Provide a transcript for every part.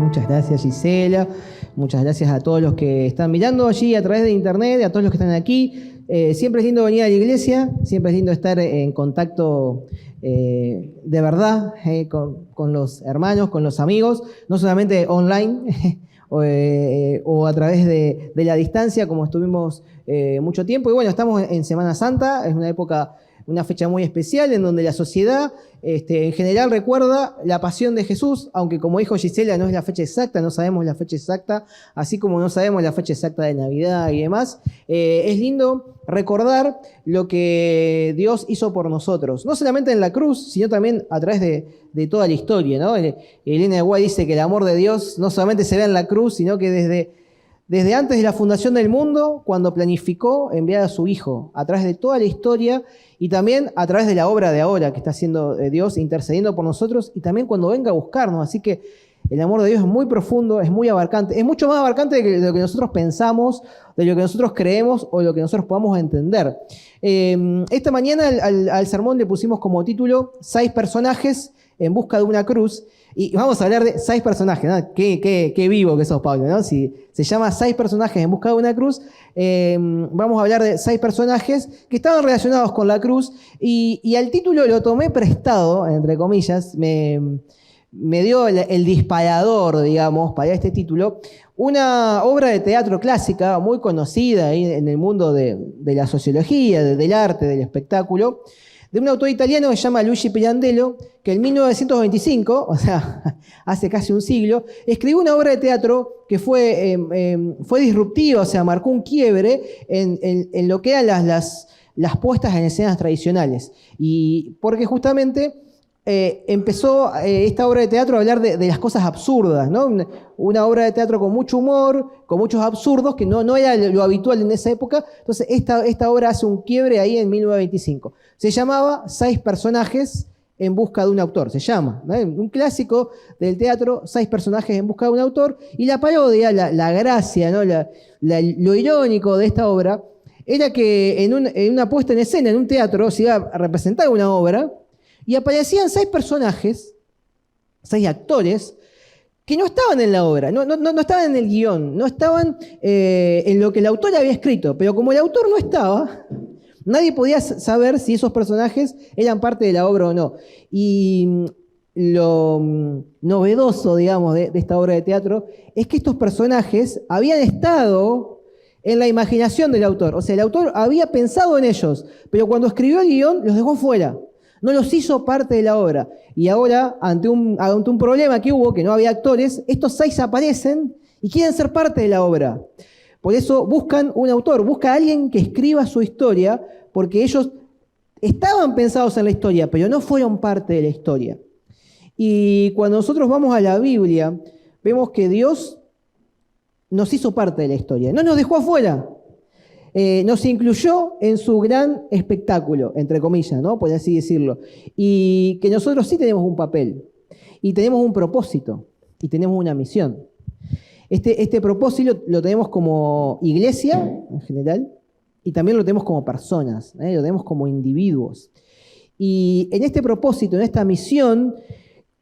Muchas gracias, Gisela. Muchas gracias a todos los que están mirando allí a través de internet, a todos los que están aquí. Siempre es lindo venir a la iglesia, siempre es lindo estar en contacto de verdad con los hermanos, con los amigos, no solamente online o a través de la distancia, como estuvimos mucho tiempo. Y bueno, estamos en Semana Santa, es una época, una fecha muy especial en donde la sociedad en general recuerda la pasión de Jesús, aunque como dijo Gisela no es la fecha exacta, no sabemos la fecha exacta, así como no sabemos la fecha exacta de Navidad y demás. Es lindo recordar lo que Dios hizo por nosotros, no solamente en la cruz, sino también a través de toda la historia, ¿no? Elena de White dice que el amor de Dios no solamente se ve en la cruz, sino que desde antes de la fundación del mundo, cuando planificó enviar a su Hijo, a través de toda la historia y también a través de la obra de ahora que está haciendo Dios, intercediendo por nosotros y también cuando venga a buscarnos. Así que el amor de Dios es muy profundo, es muy abarcante, es mucho más abarcante de lo que nosotros pensamos, de lo que nosotros creemos o de lo que nosotros podamos entender. Esta mañana al sermón le pusimos como título 6 personajes en busca de una cruz. Y vamos a hablar de 6 personajes, ¿no? Qué vivo que sos, Pablo, ¿no? Si se llama 6 personajes en busca de una cruz, vamos a hablar de 6 personajes que estaban relacionados con la cruz y al título lo tomé prestado, entre comillas, me dio el disparador, digamos, para este título, una obra de teatro clásica muy conocida ahí en el mundo de la sociología, del arte, del espectáculo, de un autor italiano que se llama Luigi Pirandello, que en 1925, o sea, hace casi un siglo, escribió una obra de teatro que fue disruptiva, o sea, marcó un quiebre en lo que eran las puestas en escenas tradicionales. Y porque justamente empezó esta obra de teatro a hablar de las cosas absurdas, ¿no? Una obra de teatro con mucho humor, con muchos absurdos, que no era lo habitual en esa época. Entonces, esta obra hace un quiebre ahí en 1925. Se llamaba 6 personajes en busca de un autor. Se llama, ¿no? Un clásico del teatro, 6 personajes en busca de un autor. Y la parodia, la gracia, ¿no? Lo irónico de esta obra era que en una puesta en escena, en un teatro, se iba a representar una obra y aparecían 6 personajes, 6 actores, que no estaban en la obra, no estaban en el guión, no estaban en lo que el autor había escrito. Pero como el autor no estaba, nadie podía saber si esos personajes eran parte de la obra o no. Y lo novedoso, digamos, de esta obra de teatro es que estos personajes habían estado en la imaginación del autor. O sea, el autor había pensado en ellos, pero cuando escribió el guión los dejó fuera. No los hizo parte de la obra. Y ahora, ante un problema que hubo, que no había actores, estos 6 aparecen y quieren ser parte de la obra. Por eso buscan un autor, busca a alguien que escriba su historia, porque ellos estaban pensados en la historia, pero no fueron parte de la historia. Y cuando nosotros vamos a la Biblia, vemos que Dios nos hizo parte de la historia. No nos dejó afuera. Nos incluyó en su gran espectáculo, entre comillas, ¿no? Por así decirlo. Y que nosotros sí tenemos un papel, y tenemos un propósito, y tenemos una misión. Este propósito lo tenemos como iglesia, en general, y también lo tenemos como personas, lo tenemos como individuos. Y en este propósito, en esta misión,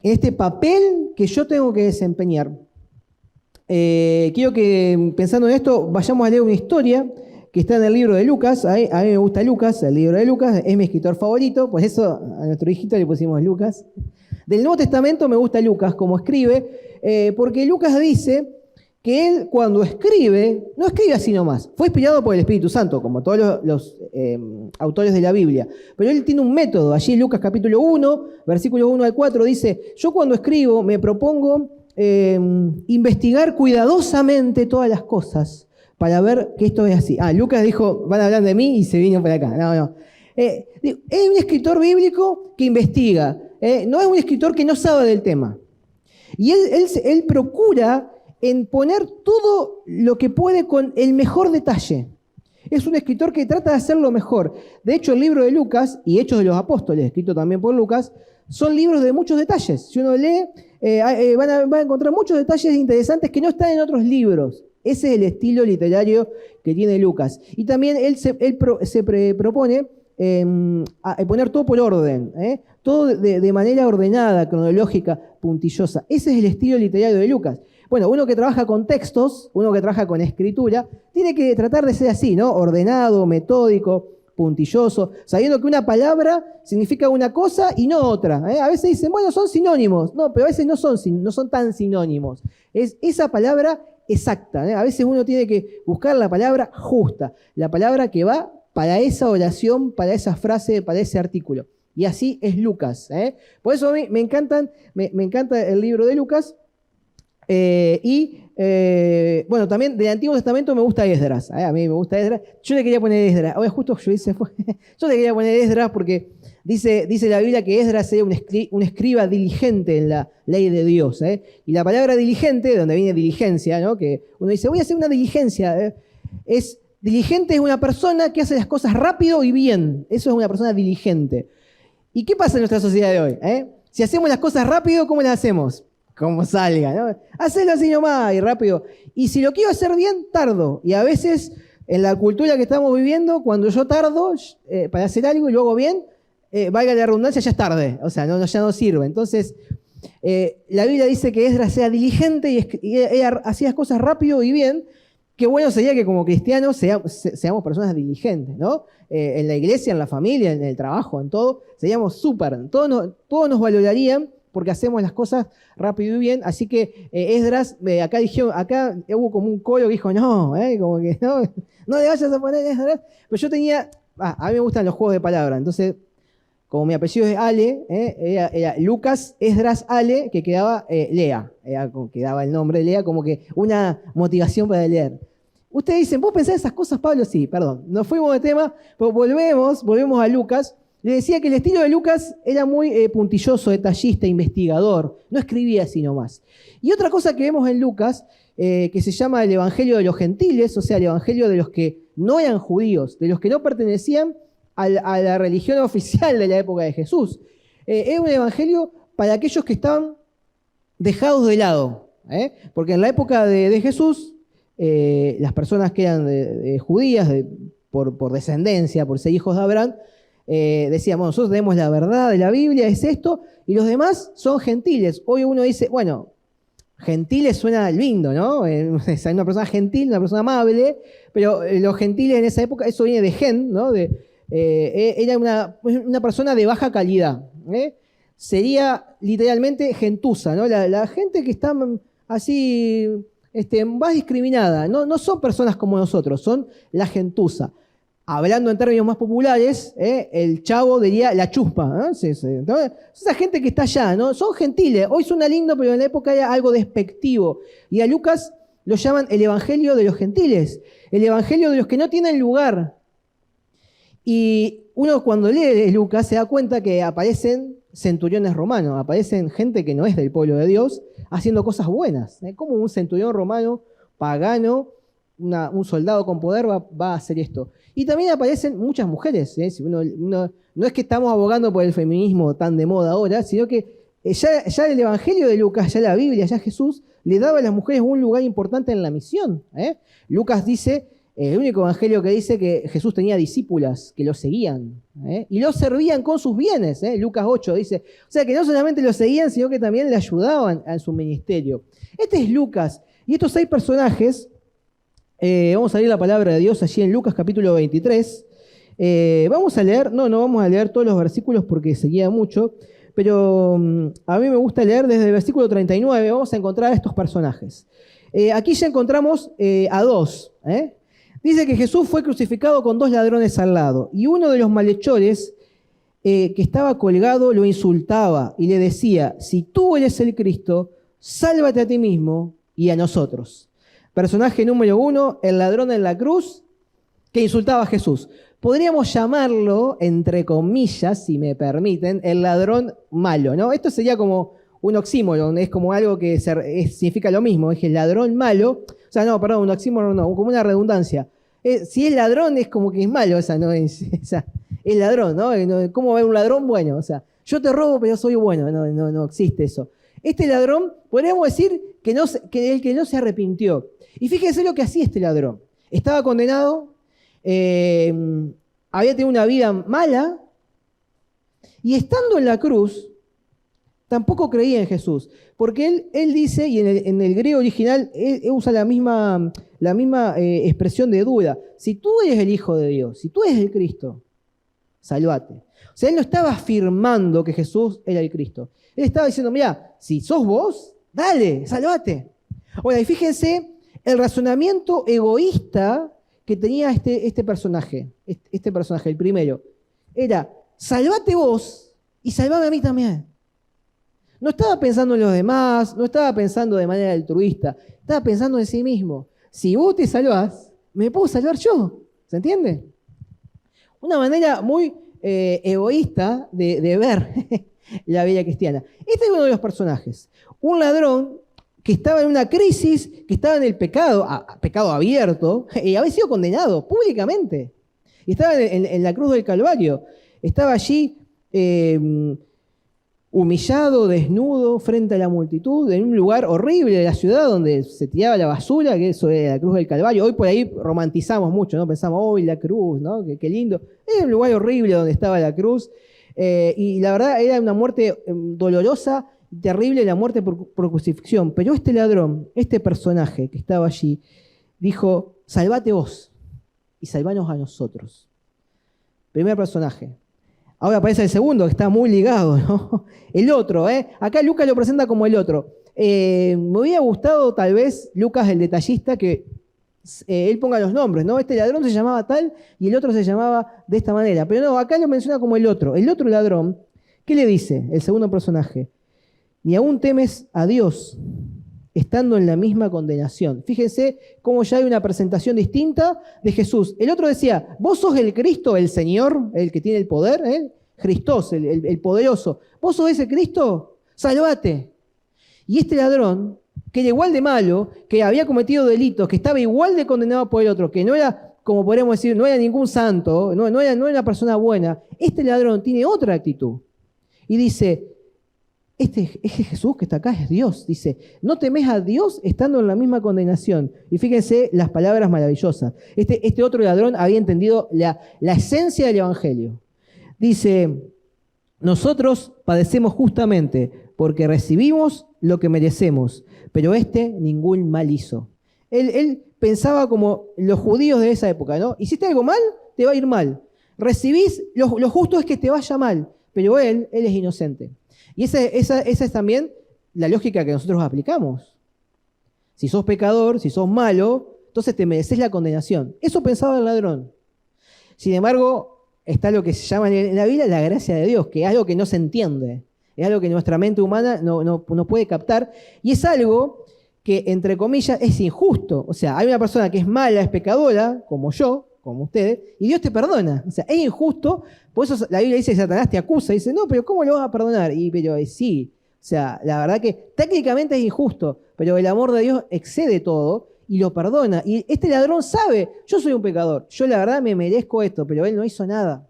en este papel que yo tengo que desempeñar, quiero que, pensando en esto, vayamos a leer una historia que está en el libro de Lucas. A mí me gusta Lucas, el libro de Lucas, es mi escritor favorito, por eso a nuestro hijito le pusimos Lucas. Del Nuevo Testamento me gusta Lucas, como escribe, porque Lucas dice que él cuando escribe, no escribe así nomás, fue inspirado por el Espíritu Santo, como todos los autores de la Biblia, pero él tiene un método. Allí en Lucas capítulo 1, versículos 1 al 4, dice: yo cuando escribo me propongo investigar cuidadosamente todas las cosas, para ver que esto es así. Lucas dijo, van a hablar de mí y se vino para acá. No. Es un escritor bíblico que investiga. No es un escritor que no sabe del tema. Y él procura en poner todo lo que puede con el mejor detalle. Es un escritor que trata de hacerlo mejor. De hecho, el libro de Lucas y Hechos de los Apóstoles, escrito también por Lucas, son libros de muchos detalles. Si uno lee, van a encontrar muchos detalles interesantes que no están en otros libros. Ese es el estilo literario que tiene Lucas. Y también él se propone a poner todo por orden, todo de manera ordenada, cronológica, puntillosa. Ese es el estilo literario de Lucas. Bueno, uno que trabaja con textos, uno que trabaja con escritura, tiene que tratar de ser así, ¿no? Ordenado, metódico, puntilloso, sabiendo que una palabra significa una cosa y no otra. A veces dicen, bueno, son sinónimos. No, pero a veces no son tan sinónimos. Es esa palabra exacta. A veces uno tiene que buscar la palabra justa, la palabra que va para esa oración, para esa frase, para ese artículo. Y así es Lucas. Por eso a mí me encanta el libro de Lucas. Bueno, también del Antiguo Testamento me gusta Esdras. A mí me gusta Esdras. Yo le quería poner Esdras. Ahora justo yo yo le quería poner Esdras porque dice la Biblia que Esdras era un escriba diligente en la ley de Dios. Y la palabra diligente, de donde viene diligencia, ¿no? Que uno dice, voy a hacer una diligencia. Diligente es una persona que hace las cosas rápido y bien. Eso es una persona diligente. ¿Y qué pasa en nuestra sociedad de hoy? Si hacemos las cosas rápido, ¿cómo las hacemos? Como salga, ¿no? Hacelo así nomás y rápido. Y si lo quiero hacer bien, tardo. Y a veces, en la cultura que estamos viviendo, cuando yo tardo para hacer algo y lo hago bien, valga la redundancia, ya es tarde. O sea, ya no sirve. Entonces, la Biblia dice que Esdras sea diligente y hacía las cosas rápido y bien. Qué bueno sería que como cristianos seamos personas diligentes, ¿no? En la iglesia, en la familia, en el trabajo, en todo, seríamos súper. Todos nos valorarían porque hacemos las cosas rápido y bien. Así que Esdras, acá hubo como un coro que dijo, no, como que no le vayas a poner Esdras. Pero yo a mí me gustan los juegos de palabras, entonces, como mi apellido es Ale, era Lucas, Esdras, Ale, que quedaba Lea. Quedaba el nombre de Lea como que una motivación para leer. Ustedes dicen, ¿vos pensás esas cosas, Pablo? Sí, perdón. Nos fuimos de tema, pero volvemos a Lucas. Le decía que el estilo de Lucas era muy puntilloso, detallista, investigador. No escribía así nomás. Y otra cosa que vemos en Lucas, que se llama el Evangelio de los Gentiles, o sea, el Evangelio de los que no eran judíos, de los que no pertenecían a la religión oficial de la época de Jesús. Era un evangelio para aquellos que estaban dejados de lado. Porque en la época de Jesús, las personas que eran judías, por descendencia, por ser hijos de Abraham, decíamos, nosotros tenemos la verdad de la Biblia, es esto, y los demás son gentiles. Hoy uno dice, bueno, gentiles suena lindo, ¿no? Es una persona gentil, una persona amable, pero los gentiles en esa época, eso viene de gen, ¿no? Era una persona de baja calidad. Sería literalmente gentuza, ¿no? La gente que está así más discriminada. No son personas como nosotros, son la gentuza. Hablando en términos más populares, el chavo diría la chuspa. ¿No? Esa gente que está allá, ¿no? Son gentiles. Hoy suena lindo, pero en la época era algo despectivo. Y a Lucas lo llaman el evangelio de los gentiles, el evangelio de los que no tienen lugar. Y uno cuando lee Lucas se da cuenta que aparecen centuriones romanos, aparecen gente que no es del pueblo de Dios haciendo cosas buenas. Como un centurión romano pagano, un soldado con poder va a hacer esto. Y también aparecen muchas mujeres. Si no es que estamos abogando por el feminismo tan de moda ahora, sino que ya el Evangelio de Lucas, ya la Biblia, ya Jesús, le daba a las mujeres un lugar importante en la misión. Lucas dice, el único evangelio que dice que Jesús tenía discípulas que lo seguían y lo servían con sus bienes. Lucas 8 dice, o sea que no solamente lo seguían, sino que también le ayudaban en su ministerio. Este es Lucas. Y estos 6 personajes, vamos a leer la palabra de Dios allí en Lucas capítulo 23. Vamos a leer, no vamos a leer todos los versículos porque seguía mucho, pero a mí me gusta leer desde el versículo 39, vamos a encontrar a estos personajes. Aquí ya encontramos a 2. Dice que Jesús fue crucificado con 2 ladrones al lado, y uno de los malhechores que estaba colgado lo insultaba y le decía, si tú eres el Cristo, sálvate a ti mismo y a nosotros. Personaje número 1, el ladrón en la cruz que insultaba a Jesús. Podríamos llamarlo, entre comillas, si me permiten, el ladrón malo, ¿no? Esto sería como un oxímoron, es como algo que significa lo mismo, es el ladrón malo, o sea, no, perdón, un oxímoron no, como una redundancia. Si es ladrón es como que es malo, es ladrón, ¿no? ¿Cómo ver un ladrón bueno? O sea, yo te robo pero soy bueno, no existe eso. Este ladrón, podríamos decir que el que no se arrepintió. Y fíjense lo que hacía este ladrón. Estaba condenado, había tenido una vida mala, y estando en la cruz, tampoco creía en Jesús. Porque él dice, y en el griego original, él usa la misma expresión de duda. Si tú eres el Hijo de Dios, si tú eres el Cristo, salvate. O sea, él no estaba afirmando que Jesús era el Cristo. Él estaba diciendo, mira, si sos vos, dale, salvate. Ahora, y fíjense el razonamiento egoísta que tenía este personaje, el primero. Era, salvate vos y salvame a mí también. No estaba pensando en los demás, no estaba pensando de manera altruista, estaba pensando en sí mismo. Si vos te salvás, me puedo salvar yo. ¿Se entiende? Una manera muy egoísta de ver la vida cristiana. Este es uno de los personajes. Un ladrón que estaba en una crisis, que estaba en el pecado abierto, y había sido condenado públicamente. Y estaba en la cruz del Calvario. Estaba allí humillado, desnudo, frente a la multitud, en un lugar horrible de la ciudad donde se tiraba la basura, que eso era la cruz del Calvario. Hoy por ahí romantizamos mucho, ¿no? Pensamos, hoy la cruz, ¿no? Qué lindo. Era un lugar horrible donde estaba la cruz. Y la verdad era una muerte dolorosa, terrible, la muerte por crucifixión. Pero este ladrón, este personaje que estaba allí, dijo, salvate vos y salvanos a nosotros. Primer personaje. Ahora aparece el segundo, que está muy ligado, ¿no? El otro, acá Lucas lo presenta como el otro. Me hubiera gustado tal vez, Lucas el detallista, que él ponga los nombres, ¿no? Este ladrón se llamaba tal y el otro se llamaba de esta manera. Pero no, acá lo menciona como el otro. El otro ladrón, ¿qué le dice el segundo personaje? Ni aún temes a Dios, estando en la misma condenación. Fíjense cómo ya hay una presentación distinta de Jesús. El otro decía, vos sos el Cristo, el Señor, el que tiene el poder, Christos, el poderoso. ¿Vos sos ese Cristo? Salvate. Y este ladrón, que era igual de malo, que había cometido delitos, que estaba igual de condenado por el otro, que no era, como podríamos decir, no era ningún santo, no era una persona buena, este ladrón tiene otra actitud. Y dice, este Jesús que está acá es Dios. Dice, no temes a Dios estando en la misma condenación. Y fíjense las palabras maravillosas. Este otro ladrón había entendido la esencia del Evangelio. Dice, nosotros padecemos justamente porque recibimos lo que merecemos, pero ningún mal hizo. Él pensaba como los judíos de esa época, ¿no? Hiciste algo mal, te va a ir mal. Recibís, lo justo es que te vaya mal, pero él es inocente. Y esa es también la lógica que nosotros aplicamos. Si sos pecador, si sos malo, entonces te mereces la condenación. Eso pensaba el ladrón. Sin embargo, está lo que se llama en la Biblia la gracia de Dios, que es algo que no se entiende. Es algo que nuestra mente humana no puede captar. Y es algo que, entre comillas, es injusto. O sea, hay una persona que es mala, es pecadora, como yo, como ustedes, y Dios te perdona. O sea, es injusto. Por eso la Biblia dice que Satanás te acusa. Dice, no, pero ¿cómo lo vas a perdonar? Pero sí. O sea, la verdad que técnicamente es injusto, pero el amor de Dios excede todo y lo perdona. Y este ladrón sabe, yo soy un pecador. Yo la verdad me merezco esto, pero él no hizo nada.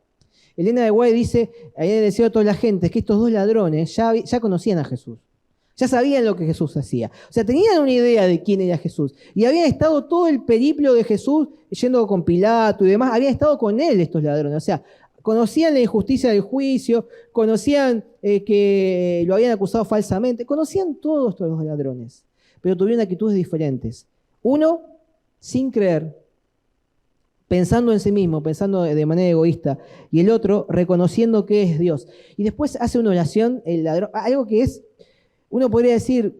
Elena de White dice, ahí en el deseo de toda la gente, que estos dos ladrones ya conocían a Jesús. Ya sabían lo que Jesús hacía. O sea, tenían una idea de quién era Jesús. Y habían estado todo el periplo de Jesús, yendo con Pilato y demás, habían estado con él estos ladrones. O sea, conocían la injusticia del juicio, conocían que lo habían acusado falsamente, conocían todos estos dos ladrones. Pero tuvieron actitudes diferentes. Uno, sin creer, pensando en sí mismo, pensando de manera egoísta, y el otro reconociendo que es Dios. Y después hace una oración, el ladrón, algo que es, uno podría decir,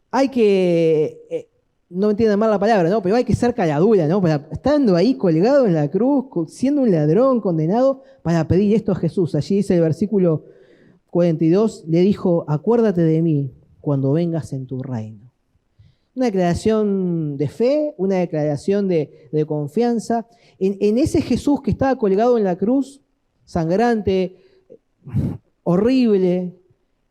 hay que, no me entiendan mal la palabra, ¿no? Pero hay que ser caladura, ¿no? Estando ahí colgado en la cruz, siendo un ladrón condenado, para pedir esto a Jesús. Allí dice el versículo 42, le dijo, acuérdate de mí cuando vengas en tu reino. Una declaración de fe, una declaración de confianza. En ese Jesús que estaba colgado en la cruz, sangrante, horrible,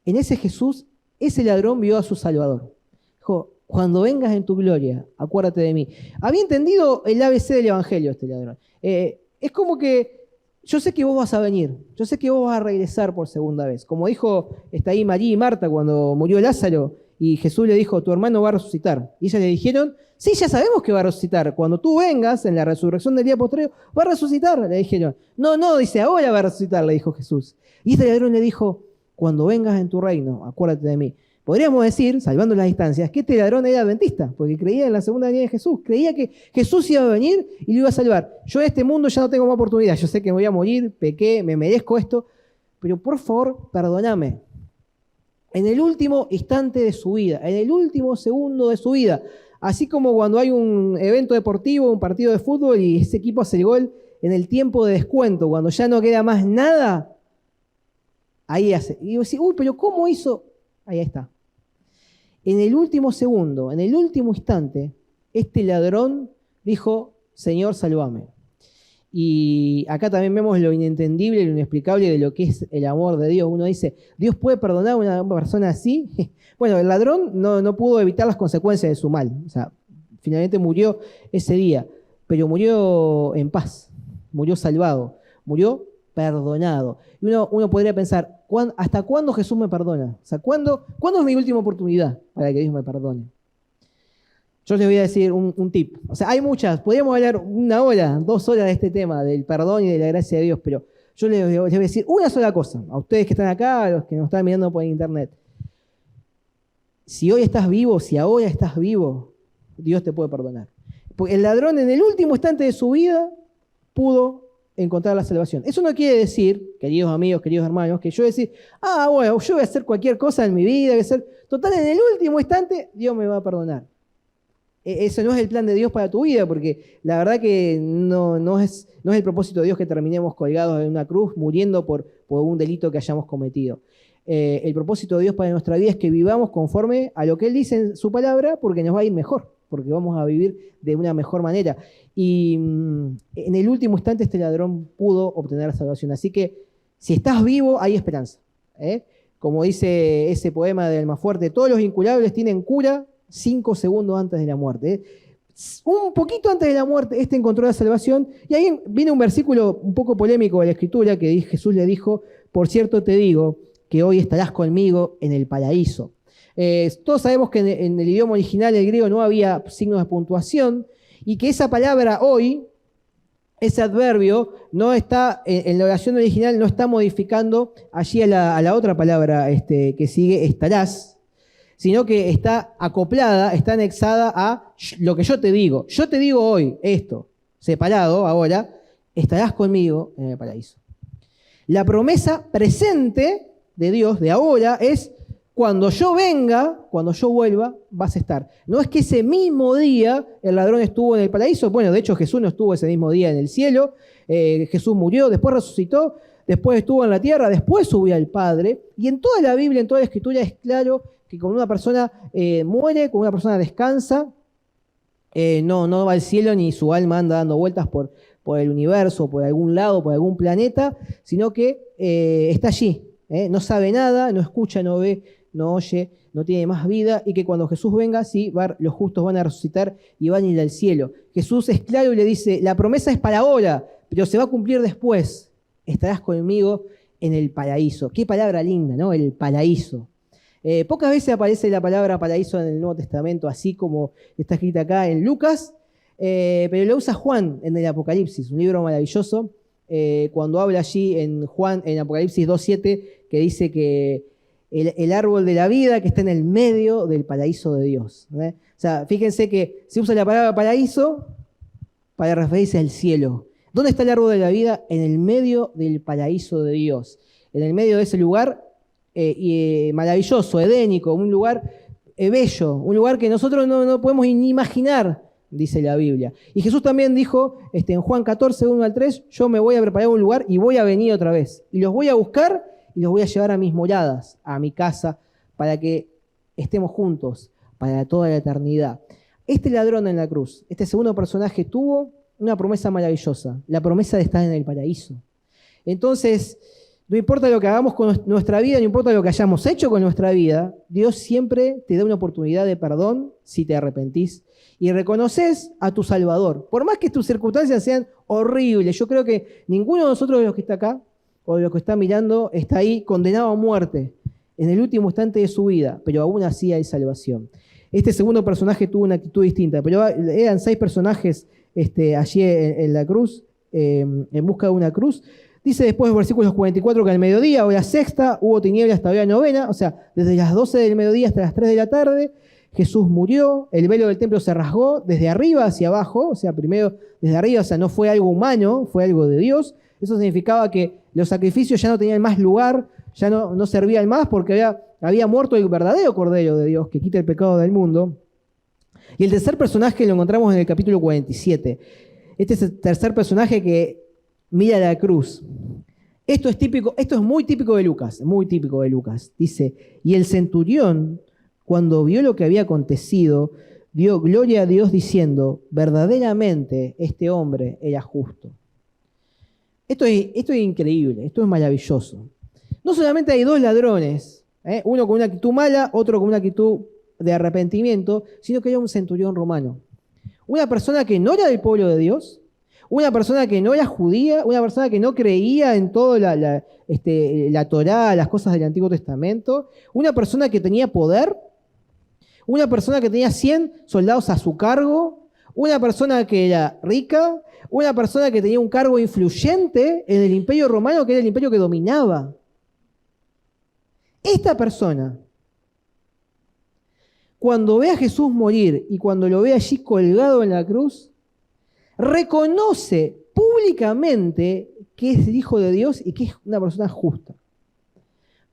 en ese Jesús, ese ladrón vio a su Salvador. Dijo, cuando vengas en tu gloria, acuérdate de mí. Había entendido el ABC del Evangelio este ladrón. Es como que yo sé que vos vas a venir, yo sé que vos vas a regresar por segunda vez. Como dijo, está ahí María y Marta cuando murió Lázaro, y Jesús le dijo, tu hermano va a resucitar. Y ellas le dijeron, sí, ya sabemos que va a resucitar. Cuando tú vengas en la resurrección del día posterior, va a resucitar, le dijeron. No, dice, ahora va a resucitar, le dijo Jesús. Y este ladrón le dijo, cuando vengas en tu reino, acuérdate de mí. Podríamos decir, salvando las distancias, que este ladrón era adventista, porque creía en la segunda venida de Jesús, creía que Jesús iba a venir y lo iba a salvar. Yo en este mundo ya no tengo más oportunidad, yo sé que me voy a morir, pequé, me merezco esto, pero por favor, perdóname. En el último instante de su vida, en el último segundo de su vida, así como cuando hay un evento deportivo, un partido de fútbol y ese equipo hace el gol en el tiempo de descuento, cuando ya no queda más nada, ahí hace. Y yo decía, uy, pero ¿cómo hizo? Ahí está. En el último segundo, en el último instante, este ladrón dijo, Señor, sálvame. Y acá también vemos lo inentendible, lo inexplicable de lo que es el amor de Dios. Uno dice, ¿Dios puede perdonar a una persona así? Bueno, el ladrón no pudo evitar las consecuencias de su mal. O sea, finalmente murió ese día, pero murió en paz, murió salvado, murió perdonado. Y uno podría pensar, ¿hasta cuándo Jesús me perdona? O sea, ¿cuándo es mi última oportunidad para que Dios me perdone? Yo les voy a decir un tip. O sea, hay muchas. Podríamos hablar 1 hora, 2 horas de este tema, del perdón y de la gracia de Dios, pero yo les voy a decir una sola cosa. A ustedes que están acá, a los que nos están mirando por internet. Si hoy estás vivo, si ahora estás vivo, Dios te puede perdonar. Porque el ladrón en el último instante de su vida pudo encontrar la salvación. Eso no quiere decir, queridos amigos, queridos hermanos, que yo voy a decir, bueno, yo voy a hacer cualquier cosa en mi vida, voy a hacer, total, en el último instante Dios me va a perdonar. Eso no es el plan de Dios para tu vida, porque la verdad que no es el propósito de Dios que terminemos colgados en una cruz, muriendo por un delito que hayamos cometido. El propósito de Dios para nuestra vida es que vivamos conforme a lo que Él dice en su palabra, porque nos va a ir mejor, porque vamos a vivir de una mejor manera. Y en el último instante este ladrón pudo obtener la salvación. Así que si estás vivo, hay esperanza. Como dice ese poema de Almafuerte, todos los incurables tienen cura 5 segundos antes de la muerte. Un poquito antes de la muerte, este encontró la salvación. Y ahí viene un versículo un poco polémico de la Escritura que Jesús le dijo, por cierto te digo que hoy estarás conmigo en el paraíso. Todos sabemos que en el idioma original, el griego, no había signos de puntuación y que esa palabra hoy, ese adverbio, no está en la oración original, no está modificando allí a la otra palabra que sigue, estarás, sino que está acoplada, está anexada a lo que yo te digo. Yo te digo hoy esto, separado ahora, estarás conmigo en el paraíso. La promesa presente de Dios, de ahora, es cuando yo venga, cuando yo vuelva, vas a estar. No es que ese mismo día el ladrón estuvo en el paraíso. Bueno, de hecho Jesús no estuvo ese mismo día en el cielo. Jesús murió, después resucitó, después estuvo en la tierra, después subió al Padre. Y en toda la Biblia, en toda la Escritura es claro que cuando una persona muere, cuando una persona descansa, no va al cielo ni su alma anda dando vueltas por el universo, por algún lado, por algún planeta, sino que está allí. No sabe nada, no escucha, no ve, no oye, no tiene más vida, y que cuando Jesús venga, sí, los justos van a resucitar y van a ir al cielo. Jesús es claro y le dice, la promesa es para ahora, pero se va a cumplir después. Estarás conmigo en el paraíso. Qué palabra linda, ¿no? El paraíso. Pocas veces aparece la palabra paraíso en el Nuevo Testamento, así como está escrita acá en Lucas, pero lo usa Juan en el Apocalipsis, un libro maravilloso, cuando habla allí en Apocalipsis 2:7, que dice que el árbol de la vida que está en el medio del paraíso de Dios. O sea, fíjense que se usa la palabra paraíso para referirse al cielo. ¿Dónde está el árbol de la vida? En el medio del paraíso de Dios. En el medio de ese lugar maravilloso, edénico, un lugar bello, un lugar que nosotros no podemos ni imaginar, dice la Biblia. Y Jesús también dijo en Juan 14, 1-3, yo me voy a preparar un lugar y voy a venir otra vez. Y los voy a buscar y los voy a llevar a mis moradas, a mi casa, para que estemos juntos para toda la eternidad. Este ladrón en la cruz, este segundo personaje, tuvo una promesa maravillosa, la promesa de estar en el paraíso. Entonces, no importa lo que hagamos con nuestra vida, no importa lo que hayamos hecho con nuestra vida, Dios siempre te da una oportunidad de perdón si te arrepentís y reconoces a tu Salvador. Por más que tus circunstancias sean horribles, yo creo que ninguno de nosotros de los que está acá o de los que está mirando está ahí condenado a muerte en el último instante de su vida, pero aún así hay salvación. Este segundo personaje tuvo una actitud distinta, pero eran 6 personajes allí en la cruz, en busca de una cruz. Dice después en versículos 44 que al mediodía, hora sexta, hubo tinieblas hasta hora novena, o sea, desde las 12 del mediodía hasta las 3 de la tarde, Jesús murió, el velo del templo se rasgó desde arriba hacia abajo, o sea, primero desde arriba, o sea, no fue algo humano, fue algo de Dios. Eso significaba que los sacrificios ya no tenían más lugar, ya no servían más porque había muerto el verdadero Cordero de Dios que quita el pecado del mundo. Y el tercer personaje lo encontramos en el capítulo 47. Este es el tercer personaje que mira la cruz. Esto es muy típico de Lucas, muy típico de Lucas. Dice, y el centurión, cuando vio lo que había acontecido, dio gloria a Dios diciendo, verdaderamente este hombre era justo. Esto es increíble, esto es maravilloso. No solamente hay dos ladrones, uno con una actitud mala, otro con una actitud de arrepentimiento, sino que era un centurión romano. Una persona que no era del pueblo de Dios, una persona que no era judía, una persona que no creía en toda la Torá, las cosas del Antiguo Testamento, una persona que tenía poder, una persona que tenía 100 soldados a su cargo, una persona que era rica, una persona que tenía un cargo influyente en el Imperio Romano, que era el imperio que dominaba. Esta persona, cuando ve a Jesús morir y cuando lo ve allí colgado en la cruz, reconoce públicamente que es el Hijo de Dios y que es una persona justa.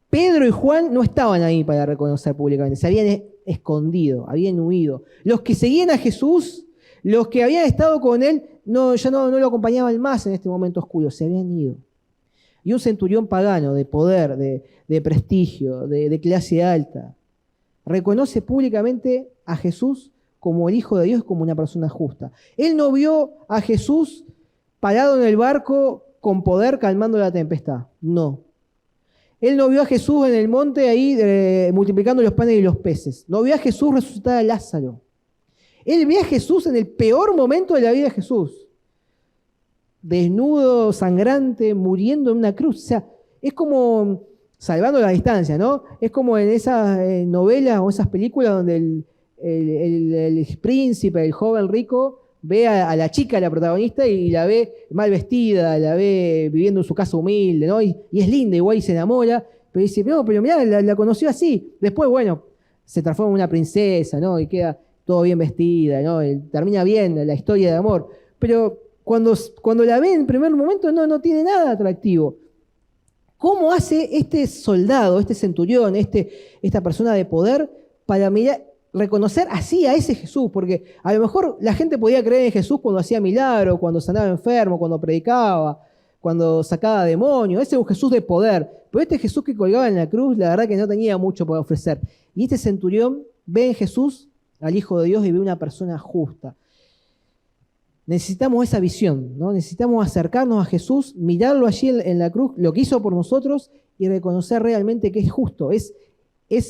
Pedro y Juan no estaban ahí para reconocer públicamente, se habían escondido, habían huido. Los que seguían a Jesús, los que habían estado con él, ya no lo acompañaban más en este momento oscuro, se habían ido. Y un centurión pagano de poder, de prestigio, de clase alta, reconoce públicamente a Jesús como el Hijo de Dios, como una persona justa. Él no vio a Jesús parado en el barco con poder calmando la tempestad, no. Él no vio a Jesús en el monte ahí multiplicando los panes y los peces. No vio a Jesús resucitar a Lázaro. Él vio a Jesús en el peor momento de la vida de Jesús. Desnudo, sangrante, muriendo en una cruz. O sea, es como, salvando la distancia, ¿no? Es como en esas novelas o esas películas donde el príncipe, el joven rico, ve a la chica, la protagonista, y la ve mal vestida, la ve viviendo en su casa humilde, ¿no? Y es linda igual y se enamora, pero dice, no, pero mirá, la conoció así. Después, bueno, se transforma en una princesa, ¿no? Y queda todo bien vestida, ¿no? Y termina bien la historia de amor. Pero cuando la ve en primer momento no tiene nada atractivo. ¿Cómo hace este soldado, este centurión, esta persona de poder para reconocer así a ese Jesús? Porque a lo mejor la gente podía creer en Jesús cuando hacía milagros, cuando sanaba enfermo, cuando predicaba, cuando sacaba demonios. Ese es un Jesús de poder. Pero este Jesús que colgaba en la cruz, la verdad que no tenía mucho para ofrecer. Y este centurión ve en Jesús al Hijo de Dios y ve una persona justa. Necesitamos esa visión, ¿no? Necesitamos acercarnos a Jesús, mirarlo allí en la cruz, lo que hizo por nosotros, y reconocer realmente que es justo. Es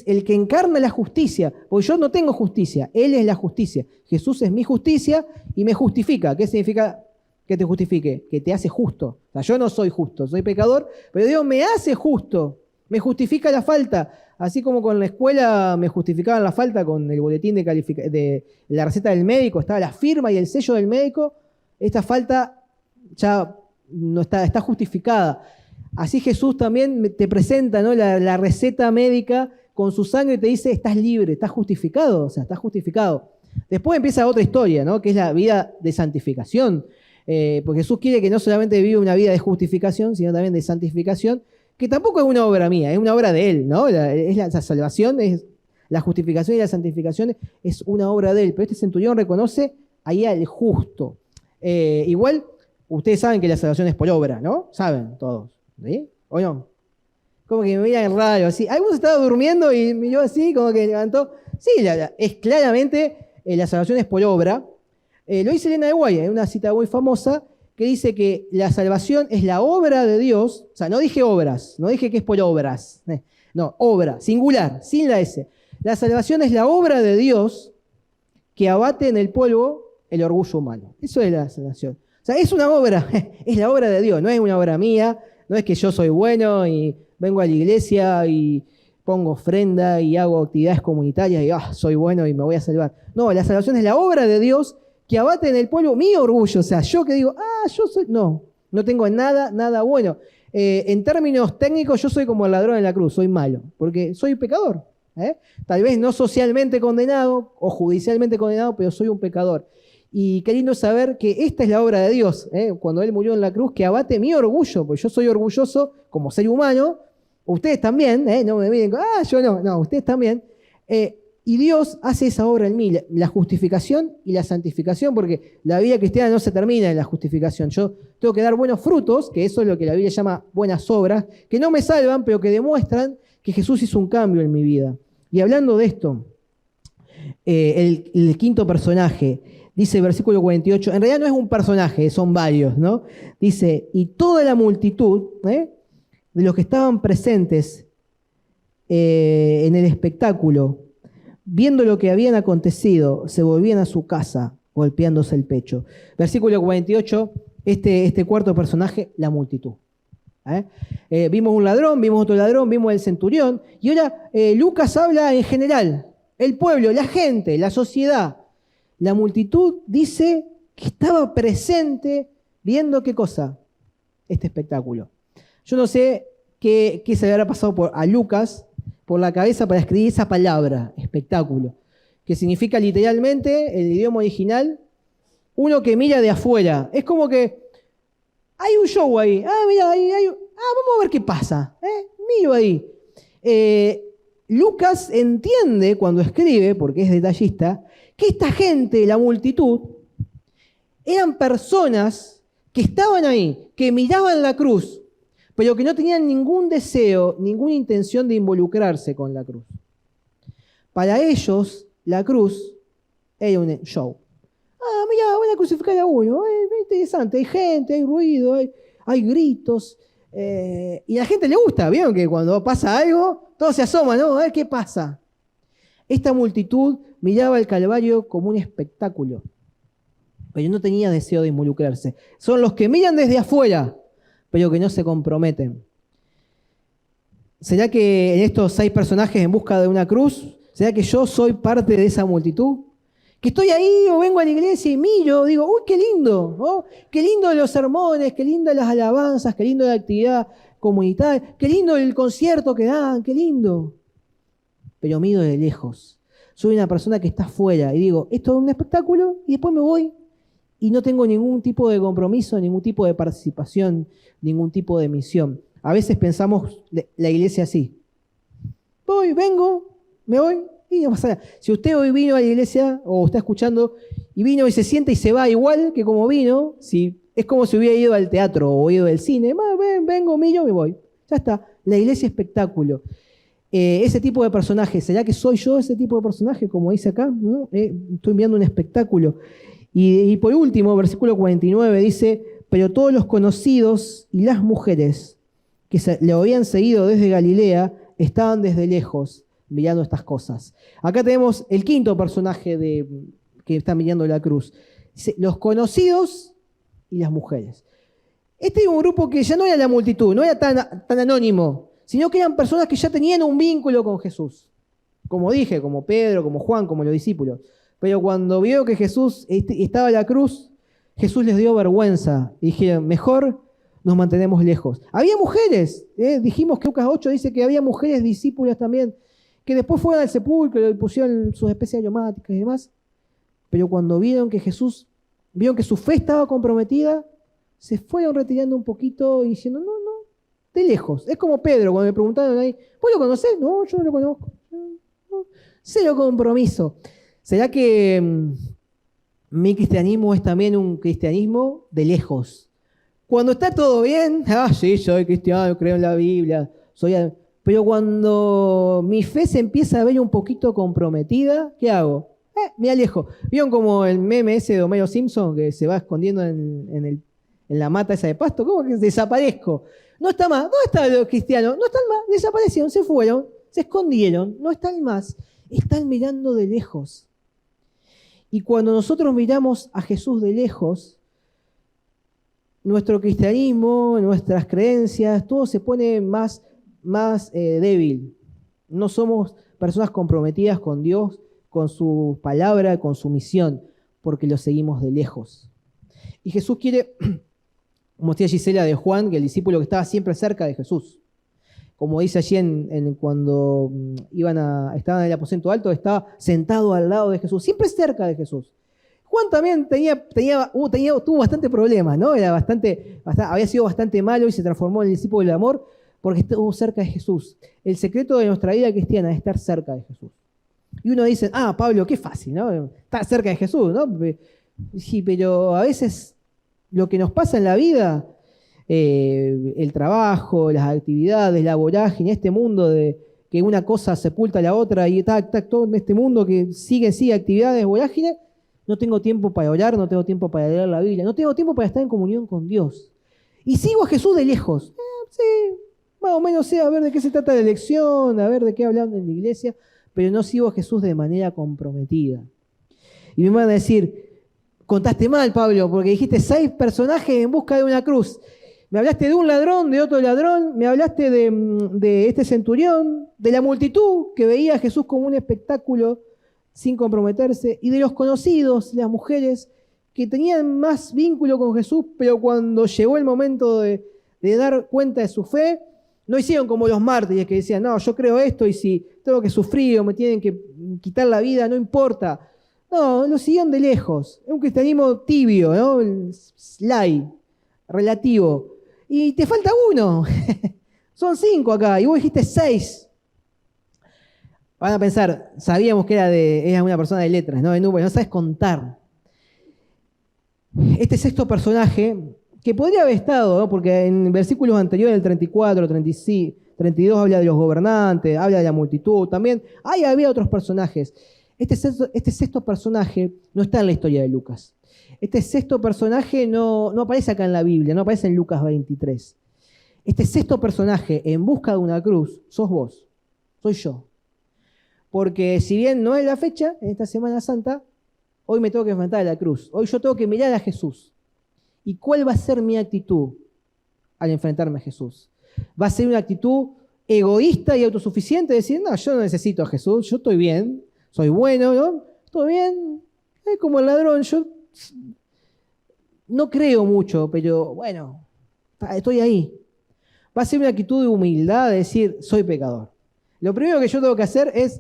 el que encarna la justicia, porque yo no tengo justicia, Él es la justicia. Jesús es mi justicia y me justifica. ¿Qué significa que te justifique? Que te hace justo. O sea, yo no soy justo, soy pecador, pero Dios me hace justo, me justifica la falta. Así como con la escuela me justificaban la falta con el boletín de la receta del médico, estaba la firma y el sello del médico, esta falta ya no está justificada. Así Jesús también te presenta, ¿no? la receta médica con su sangre y te dice, estás libre, estás justificado, o sea, estás justificado. Después empieza otra historia, ¿no? Que es la vida de santificación. Porque Jesús quiere que no solamente viva una vida de justificación, sino también de santificación, que tampoco es una obra mía, es una obra de Él, ¿no? La salvación, la justificación y la santificación es una obra de Él. Pero este centurión reconoce ahí al justo. Igual, ustedes saben que la salvación es por obra, ¿no? Saben todos, ¿sí? ¿O no? Como que me miran raro, así. Algunos estaban durmiendo y miró así, como que levantó. Sí, es claramente la salvación es por obra. Lo dice Elena de Guay, en una cita muy famosa, que dice que la salvación es la obra de Dios. O sea, no dije obras, no dije que es por obras. No, obra, singular, sin la S. La salvación es la obra de Dios que abate en el polvo el orgullo humano. Eso es la salvación. O sea, es una obra, es la obra de Dios, no es una obra mía, no es que yo soy bueno y vengo a la iglesia y pongo ofrenda y hago actividades comunitarias y soy bueno y me voy a salvar. No, la salvación es la obra de Dios que abate en el polvo mi orgullo. O sea, yo que digo, yo soy... No, No tengo nada bueno. En términos técnicos, yo soy como el ladrón en la cruz, soy malo, porque soy pecador. Tal vez no socialmente condenado o judicialmente condenado, pero soy un pecador. Y qué lindo saber que esta es la obra de Dios, cuando Él murió en la cruz, que abate mi orgullo, porque yo soy orgulloso como ser humano, ustedes también, no me miren, yo no, ustedes también. Y Dios hace esa obra en mí, la justificación y la santificación, porque la vida cristiana no se termina en la justificación. Yo tengo que dar buenos frutos, que eso es lo que la Biblia llama buenas obras, que no me salvan, pero que demuestran que Jesús hizo un cambio en mi vida. Y hablando de esto, el quinto personaje, dice versículo 48, en realidad no es un personaje, son varios, ¿no? Dice, y toda la multitud de los que estaban presentes en el espectáculo, viendo lo que habían acontecido, se volvían a su casa golpeándose el pecho. Versículo 48, este cuarto personaje, la multitud. Vimos un ladrón, vimos otro ladrón, vimos el centurión, y ahora Lucas habla en general, el pueblo, la gente, la sociedad. La multitud dice que estaba presente viendo ¿qué cosa? Este espectáculo. Yo no sé qué se le habrá pasado a Lucas por la cabeza para escribir esa palabra, espectáculo, que significa literalmente, en el idioma original, uno que mira de afuera. Es como que hay un show ahí. Mira, vamos a ver qué pasa. Miro ahí. Lucas entiende cuando escribe, porque es detallista, que esta gente, la multitud, eran personas que estaban ahí, que miraban la cruz, pero que no tenían ningún deseo, ninguna intención de involucrarse con la cruz. Para ellos, la cruz era un show. Mira, van a crucificar a uno. Interesante, hay gente, hay ruido, hay gritos. Y a la gente le gusta, ¿vieron? Que cuando pasa algo, todos se asoman, ¿no? A ver qué pasa. Esta multitud miraba el Calvario como un espectáculo, pero no tenía deseo de involucrarse. Son los que miran desde afuera, pero que no se comprometen. ¿Será que en estos 6 personajes en busca de una cruz, será que yo soy parte de esa multitud? Que estoy ahí o vengo a la iglesia y miro, digo, uy, qué lindo, ¿no? Qué lindo los sermones, qué lindo las alabanzas, qué lindo la actividad comunitaria, qué lindo el concierto que dan, qué lindo. Pero miro de lejos. Soy una persona que está afuera y digo, esto es un espectáculo y después me voy y no tengo ningún tipo de compromiso, ningún tipo de participación, ningún tipo de misión. A veces pensamos la iglesia así. Voy, vengo, me voy y no pasa nada. Si usted hoy vino a la iglesia o está escuchando y vino y se sienta y se va igual que como vino, es como si hubiera ido al teatro o ido al cine. Vengo, miro, me voy. Ya está. La iglesia es espectáculo. Ese tipo de personaje, ¿será que soy yo ese tipo de personaje, como dice acá? ¿No? Estoy viendo un espectáculo. Y por último, versículo 49 dice, pero todos los conocidos y las mujeres que le habían seguido desde Galilea estaban desde lejos mirando estas cosas. Acá tenemos el quinto personaje que está mirando la cruz. Dice, los conocidos y las mujeres. Este es un grupo que ya no era la multitud, no era tan anónimo, sino que eran personas que ya tenían un vínculo con Jesús. Como dije, como Pedro, como Juan, como los discípulos. Pero cuando vio que Jesús estaba en la cruz, Jesús les dio vergüenza. Y dijeron, mejor nos mantenemos lejos. Había mujeres, dijimos que Lucas 8 dice que había mujeres discípulas también, que después fueron al sepulcro y pusieron sus especies aromáticas y demás. Pero cuando vieron que su fe estaba comprometida, se fueron retirando un poquito y diciendo, no, de lejos. Es como Pedro, cuando me preguntaron ahí, ¿vos lo conocés? No, yo no lo conozco. No. Cero compromiso. ¿Será que mi cristianismo es también un cristianismo de lejos? Cuando está todo bien, sí, soy cristiano, creo en la Biblia, pero cuando mi fe se empieza a ver un poquito comprometida, ¿qué hago? Me alejo. ¿Vieron como el meme ese de Homero Simpson que se va escondiendo en la mata esa de pasto? ¿Cómo que desaparezco? No está más. ¿Dónde están los cristianos? No están más. Desaparecieron, se fueron, se escondieron. No están más. Están mirando de lejos. Y cuando nosotros miramos a Jesús de lejos, nuestro cristianismo, nuestras creencias, todo se pone más débil. No somos personas comprometidas con Dios, con su palabra, con su misión, porque lo seguimos de lejos. Y Jesús quiere como decía Gisela de Juan, que el discípulo que estaba siempre cerca de Jesús. Como dice allí cuando estaban en el aposento alto, estaba sentado al lado de Jesús, siempre cerca de Jesús. Juan también tuvo bastante problemas, ¿no? Había sido bastante malo y se transformó en el discípulo del amor porque estuvo cerca de Jesús. El secreto de nuestra vida cristiana es estar cerca de Jesús. Y uno dice, Pablo, qué fácil, ¿no? Estar cerca de Jesús, ¿no? Sí, pero a veces lo que nos pasa en la vida, el trabajo, las actividades, la vorágine, este mundo de que una cosa sepulta a la otra y todo en este mundo que sigue actividades, vorágine, no tengo tiempo para orar, no tengo tiempo para leer la Biblia, no tengo tiempo para estar en comunión con Dios. Y sigo a Jesús de lejos. Sí, más o menos sé a ver de qué se trata la lección, a ver de qué hablan en la iglesia, pero no sigo a Jesús de manera comprometida. Y me van a decir, contaste mal, Pablo, porque dijiste 6 personajes en busca de una cruz. Me hablaste de un ladrón, de otro ladrón, me hablaste de este centurión, de la multitud que veía a Jesús como un espectáculo sin comprometerse, y de los conocidos, las mujeres que tenían más vínculo con Jesús, pero cuando llegó el momento de dar cuenta de su fe, no hicieron como los mártires que decían, no, yo creo esto y si tengo que sufrir o me tienen que quitar la vida, no importa. No, lo siguieron de lejos. Es un cristianismo tibio, ¿no? Light, relativo. Y te falta uno. Son 5 acá y vos dijiste 6. Van a pensar, sabíamos que era una persona de letras, ¿no? De números, no sabes contar. Este 6º personaje, que podría haber estado, ¿no? Porque en versículos anteriores, el 34, 35, 32, habla de los gobernantes, habla de la multitud, también había otros personajes. Este 6º personaje no está en la historia de Lucas. Este 6º personaje no aparece acá en la Biblia, no aparece en Lucas 23. Este 6º personaje en busca de una cruz, sos vos, soy yo. Porque si bien no es la fecha, en esta Semana Santa, hoy me tengo que enfrentar a la cruz. Hoy yo tengo que mirar a Jesús. ¿Y cuál va a ser mi actitud al enfrentarme a Jesús? ¿Va a ser una actitud egoísta y autosuficiente? Decir, no, yo no necesito a Jesús, yo estoy bien, soy bueno, ¿no? Estoy bien, es como el ladrón, yo no creo mucho, pero bueno, estoy ahí. Va a ser una actitud de humildad, de decir, soy pecador. Lo primero que yo tengo que hacer es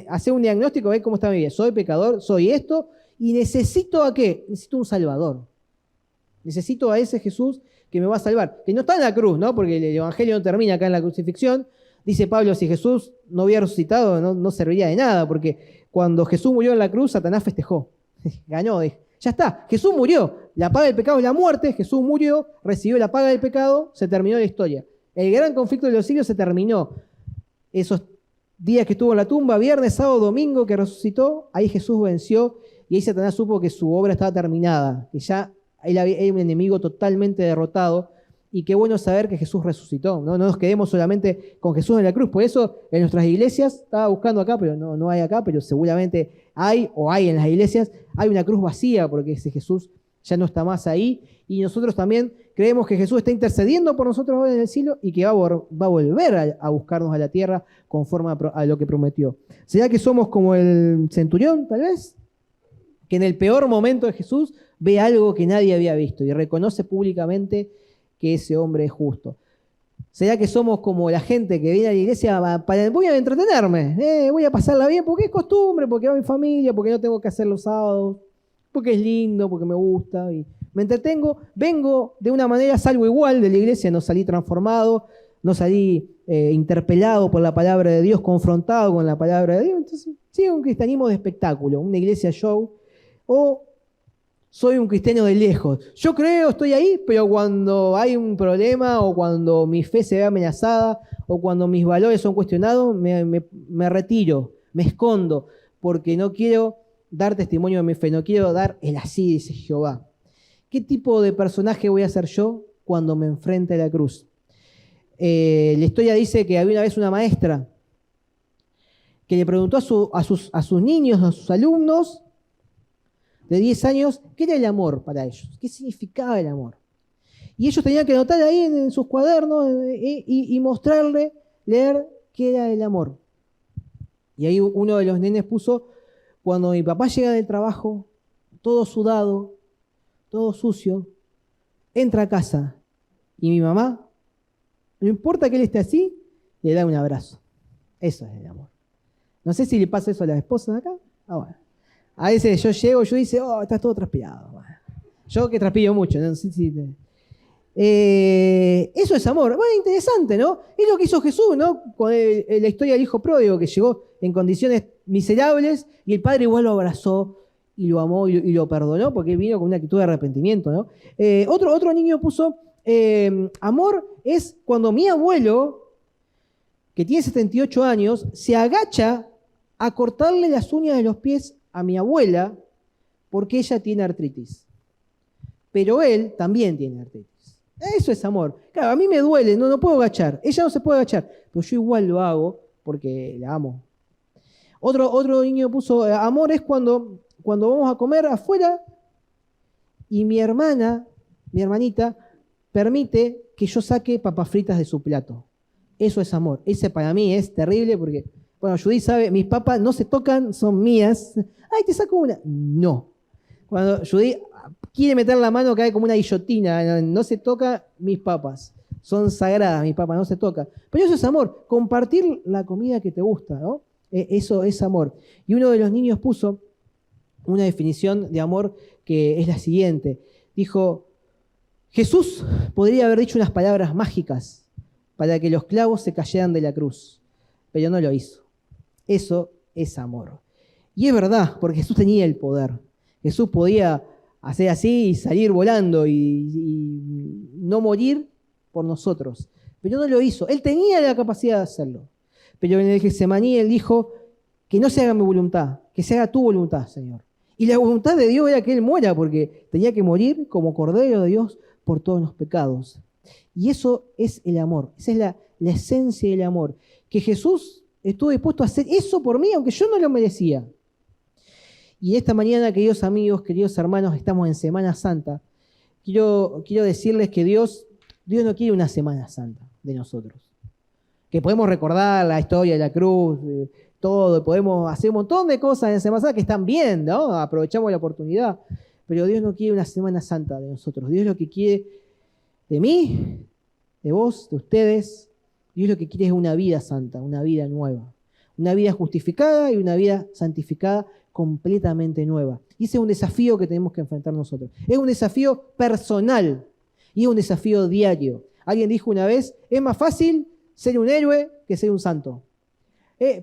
hacer un diagnóstico, ver cómo está mi vida. Soy pecador, soy esto, y necesito ¿a qué? Necesito un Salvador. Necesito a ese Jesús que me va a salvar. Que no está en la cruz, ¿no? Porque el Evangelio no termina acá en la crucifixión. Dice Pablo, si Jesús no hubiera resucitado, no serviría de nada, porque cuando Jesús murió en la cruz, Satanás festejó. Ganó, ya está, Jesús murió. La paga del pecado es la muerte, Jesús murió, recibió la paga del pecado, se terminó la historia. El gran conflicto de los siglos se terminó. Esos días que estuvo en la tumba, viernes, sábado, domingo, que resucitó, ahí Jesús venció y ahí Satanás supo que su obra estaba terminada, que ya hay un enemigo totalmente derrotado. Y qué bueno saber que Jesús resucitó, ¿no? No nos quedemos solamente con Jesús en la cruz. Por eso en nuestras iglesias, estaba buscando acá, pero no hay acá, pero seguramente hay en las iglesias, hay una cruz vacía porque ese Jesús ya no está más ahí. Y nosotros también creemos que Jesús está intercediendo por nosotros ahora en el cielo y que va a volver a buscarnos a la tierra conforme a lo que prometió. ¿Será que somos como el centurión, tal vez? Que en el peor momento de Jesús ve algo que nadie había visto y reconoce públicamente que ese hombre es justo. ¿Será que somos como la gente que viene a la iglesia voy a entretenerme, voy a pasarla bien porque es costumbre, porque va mi familia, porque no tengo que hacer los sábados, porque es lindo, porque me gusta y me entretengo, vengo de una manera, salgo igual de la iglesia, no salí transformado, no salí interpelado por la palabra de Dios, confrontado con la palabra de Dios? Entonces, sí, un cristianismo de espectáculo, una iglesia show, o soy un cristiano de lejos. Yo creo, estoy ahí, pero cuando hay un problema o cuando mi fe se ve amenazada o cuando mis valores son cuestionados, me retiro, me escondo, porque no quiero dar testimonio de mi fe, no quiero dar el así, dice Jehová. ¿Qué tipo de personaje voy a ser yo cuando me enfrente a la cruz? La historia dice que había una vez una maestra que le preguntó a sus niños, a sus alumnos, de 10 años, ¿qué era el amor para ellos? ¿Qué significaba el amor? Y ellos tenían que anotar ahí en sus cuadernos y mostrarle, leer qué era el amor. Y ahí uno de los nenes puso, cuando mi papá llega del trabajo, todo sudado, todo sucio, entra a casa y mi mamá, no importa que él esté así, le da un abrazo. Eso es el amor. No sé si le pasa eso a las esposas de acá. Bueno. A veces yo llego, yo dice, oh, estás todo transpirado. Bueno. Yo que transpiro mucho, no sé si... eso es amor. Bueno, interesante, ¿no? Es lo que hizo Jesús, ¿no? Con la historia del hijo pródigo, que llegó en condiciones miserables y el padre igual lo abrazó y lo amó y lo perdonó porque vino con una actitud de arrepentimiento, ¿no? Otro niño puso, amor es cuando mi abuelo, que tiene 78 años, se agacha a cortarle las uñas de los pies a mi abuela porque ella tiene artritis. Pero él también tiene artritis. Eso es amor. Claro, a mí me duele, no puedo agachar. Ella no se puede agachar, pero yo igual lo hago porque la amo. Otro niño puso, amor es cuando vamos a comer afuera y mi hermanita, permite que yo saque papas fritas de su plato. Eso es amor. Ese para mí es terrible porque, bueno, Judy sabe, mis papas no se tocan, son mías. Ay, te saco una. No. Cuando Judy quiere meter la mano, cae como una guillotina. No se toca mis papas. Son sagradas mis papas, no se toca. Pero eso es amor. Compartir la comida que te gusta, ¿no? Eso es amor. Y uno de los niños puso una definición de amor que es la siguiente. Dijo, Jesús podría haber dicho unas palabras mágicas para que los clavos se cayeran de la cruz, pero no lo hizo. Eso es amor. Y es verdad, porque Jesús tenía el poder. Jesús podía hacer así y salir volando y no morir por nosotros, pero no lo hizo. Él tenía la capacidad de hacerlo. Pero en el Getsemaní él dijo, que no se haga mi voluntad, que se haga tu voluntad, Señor. Y la voluntad de Dios era que él muera, porque tenía que morir como Cordero de Dios por todos los pecados. Y eso es el amor, esa es la esencia del amor. Que Jesús estuvo dispuesto a hacer eso por mí, aunque yo no lo merecía. Y esta mañana, queridos amigos, queridos hermanos, estamos en Semana Santa. Quiero decirles que Dios no quiere una Semana Santa de nosotros. Que podemos recordar la historia de la cruz, todo, podemos hacer un montón de cosas en Semana Santa que están bien, ¿no? Aprovechamos la oportunidad. Pero Dios no quiere una Semana Santa de nosotros. Dios lo que quiere de mí, de vos, de ustedes, Dios lo que quiere es una vida santa, una vida nueva. Una vida justificada y una vida santificada completamente nueva. Y ese es un desafío que tenemos que enfrentar nosotros. Es un desafío personal y es un desafío diario. Alguien dijo una vez, es más fácil ser un héroe que ser un santo.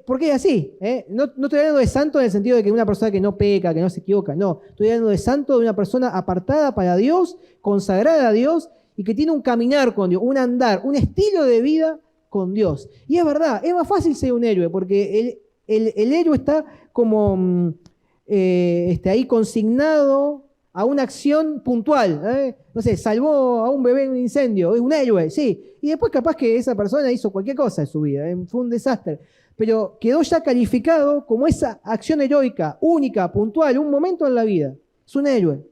¿Por qué es así? No estoy hablando de santo en el sentido de que una persona que no peca, que no se equivoca. No, estoy hablando de santo de una persona apartada para Dios, consagrada a Dios y que tiene un caminar con Dios, un andar, un estilo de vida con Dios. Y es verdad, es más fácil ser un héroe porque el héroe está como ahí consignado a una acción puntual. No sé, salvó a un bebé en un incendio, es un héroe, sí. Y después capaz que esa persona hizo cualquier cosa en su vida, fue un desastre. Pero quedó ya calificado como esa acción heroica, única, puntual, un momento en la vida. Es un héroe.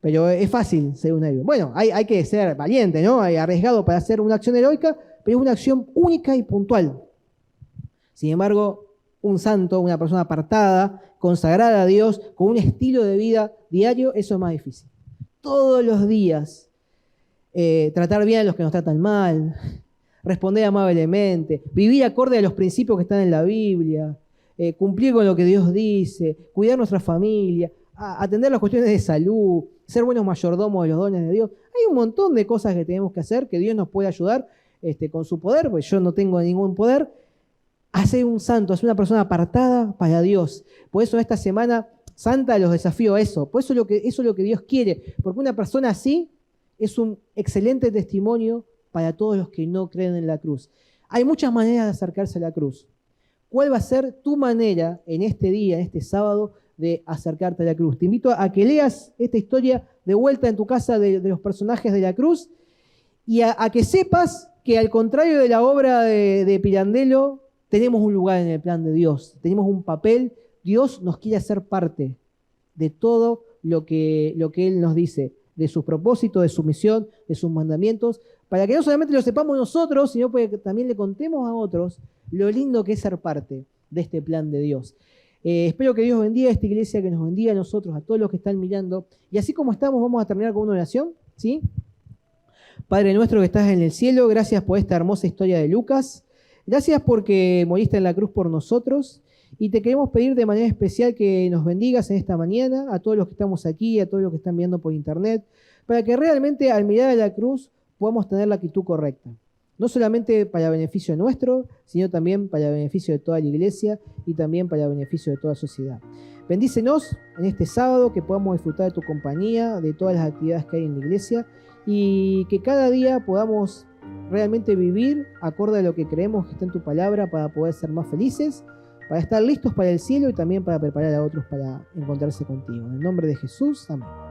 Pero es fácil ser un héroe. Bueno, hay que ser valiente, ¿no? Hay arriesgado para hacer una acción heroica, pero es una acción única y puntual. Sin embargo, un santo, una persona apartada, consagrada a Dios, con un estilo de vida diario, eso es más difícil. Todos los días, tratar bien a los que nos tratan mal, responder amablemente, vivir acorde a los principios que están en la Biblia, cumplir con lo que Dios dice, cuidar nuestra familia, atender las cuestiones de salud, ser buenos mayordomos de los dones de Dios. Hay un montón de cosas que tenemos que hacer, que Dios nos puede ayudar con su poder, pues yo no tengo ningún poder, a ser un santo, a ser una persona apartada para Dios. Por eso esta Semana Santa los desafío a eso. Por eso eso es lo que Dios quiere, porque una persona así es un excelente testimonio para todos los que no creen en la cruz. Hay muchas maneras de acercarse a la cruz. ¿Cuál va a ser tu manera en este día, en este sábado, de acercarte a la cruz? Te invito a que leas esta historia de vuelta en tu casa de los personajes de la cruz y a que sepas que al contrario de la obra de Pirandello, tenemos un lugar en el plan de Dios, tenemos un papel. Dios nos quiere hacer parte de todo lo que Él nos dice, de sus propósitos, de su misión, de sus mandamientos, para que no solamente lo sepamos nosotros, sino para que también le contemos a otros lo lindo que es ser parte de este plan de Dios. Espero que Dios bendiga a esta iglesia, que nos bendiga a nosotros, a todos los que están mirando. Y así como estamos, vamos a terminar con una oración. ¿sí? Padre nuestro que estás en el cielo, gracias por esta hermosa historia de Lucas. Gracias porque moriste en la cruz por nosotros. Y te queremos pedir de manera especial que nos bendigas en esta mañana, a todos los que estamos aquí, a todos los que están viendo por internet, para que realmente al mirar a la cruz podamos tener la actitud correcta. No solamente para beneficio nuestro, sino también para beneficio de toda la iglesia y también para beneficio de toda la sociedad. Bendícenos en este sábado, que podamos disfrutar de tu compañía, de todas las actividades que hay en la iglesia y que cada día podamos realmente vivir acorde a lo que creemos que está en tu palabra para poder ser más felices, para estar listos para el cielo y también para preparar a otros para encontrarse contigo. En el nombre de Jesús, amén.